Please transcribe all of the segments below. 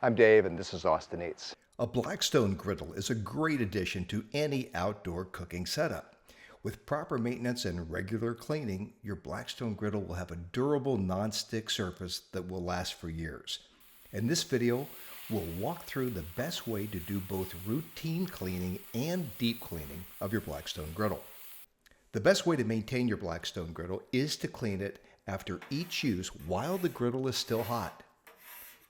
I'm Dave, and this is Austin Eats. A Blackstone Griddle is a great addition to any outdoor cooking setup. With proper maintenance and regular cleaning, your Blackstone Griddle will have a durable non-stick surface that will last for years. In this video, we'll walk through the best way to do both routine cleaning and deep cleaning of your Blackstone Griddle. The best way to maintain your Blackstone Griddle is to clean it after each use while the griddle is still hot.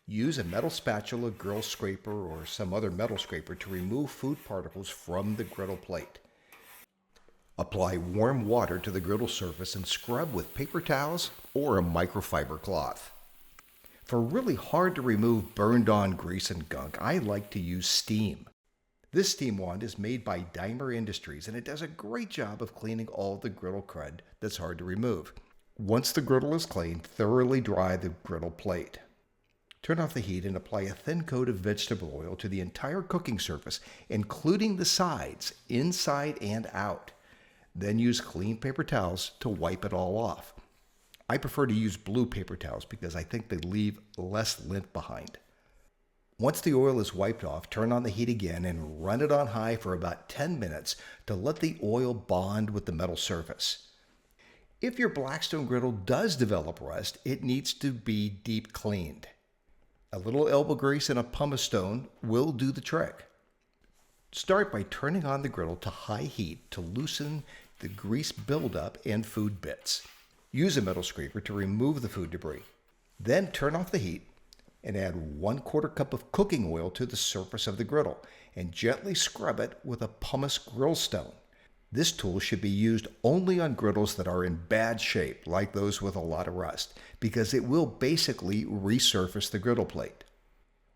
Use a metal spatula, grill scraper, or some other metal scraper to remove food particles from the griddle plate. Apply warm water to the griddle surface and scrub with paper towels or a microfiber cloth. For really hard to remove burned on grease and gunk, I like to use steam. This steam wand is made by Dimer Industries and it does a great job of cleaning all the griddle crud that's hard to remove. Once the griddle is clean, thoroughly dry the griddle plate. Turn off the heat and apply a thin coat of vegetable oil to the entire cooking surface, including the sides, inside and out. Then use clean paper towels to wipe it all off. I prefer to use blue paper towels because I think they leave less lint behind. Once the oil is wiped off, turn on the heat again and run it on high for about 10 minutes to let the oil bond with the metal surface. If your Blackstone Griddle does develop rust, it needs to be deep cleaned. A little elbow grease and a pumice stone will do the trick. Start by turning on the griddle to high heat to loosen the grease buildup and food bits. Use a metal scraper to remove the food debris. Then turn off the heat and add 1/4 cup of cooking oil to the surface of the griddle and gently scrub it with a pumice grill stone. This tool should be used only on griddles that are in bad shape, like those with a lot of rust, because it will basically resurface the griddle plate.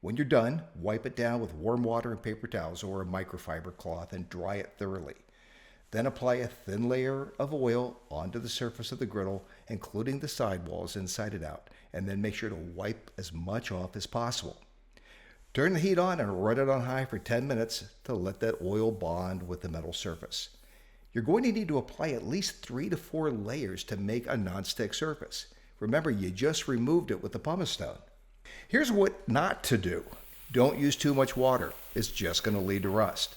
When you're done, wipe it down with warm water and paper towels or a microfiber cloth and dry it thoroughly. Then apply a thin layer of oil onto the surface of the griddle, including the sidewalls inside and out, and then make sure to wipe as much off as possible. Turn the heat on and run it on high for 10 minutes to let that oil bond with the metal surface. You're going to need to apply at least 3 to 4 layers to make a non-stick surface. Remember, you just removed it with the pumice stone. Here's what not to do. Don't use too much water. It's just going to lead to rust.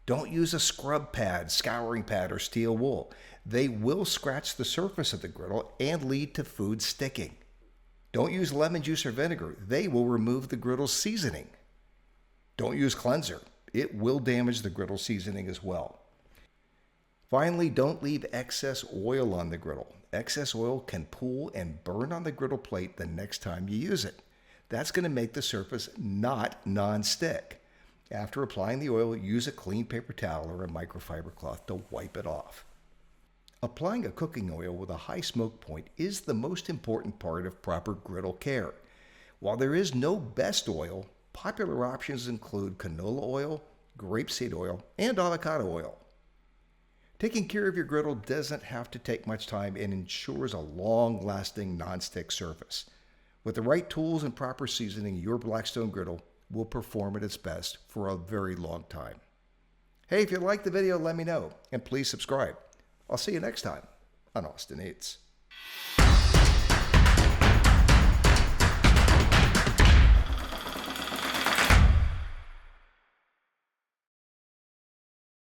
Don't use a scrub pad, scouring pad, or steel wool. They will scratch the surface of the griddle and lead to food sticking. Don't use lemon juice or vinegar. They will remove the griddle's seasoning. Don't use cleanser. It will damage the griddle seasoning as well. Finally, don't leave excess oil on the griddle. Excess oil can pool and burn on the griddle plate the next time you use it. That's going to make the surface not non-stick. After applying the oil, use a clean paper towel or a microfiber cloth to wipe it off. Applying a cooking oil with a high smoke point is the most important part of proper griddle care. While there is no best oil, popular options include canola oil, grapeseed oil, and avocado oil. Taking care of your griddle doesn't have to take much time and ensures a long-lasting non-stick surface. With the right tools and proper seasoning, your Blackstone Griddle will perform at its best for a very long time. Hey, if you liked the video, let me know, and please subscribe. I'll see you next time on Austin Eats.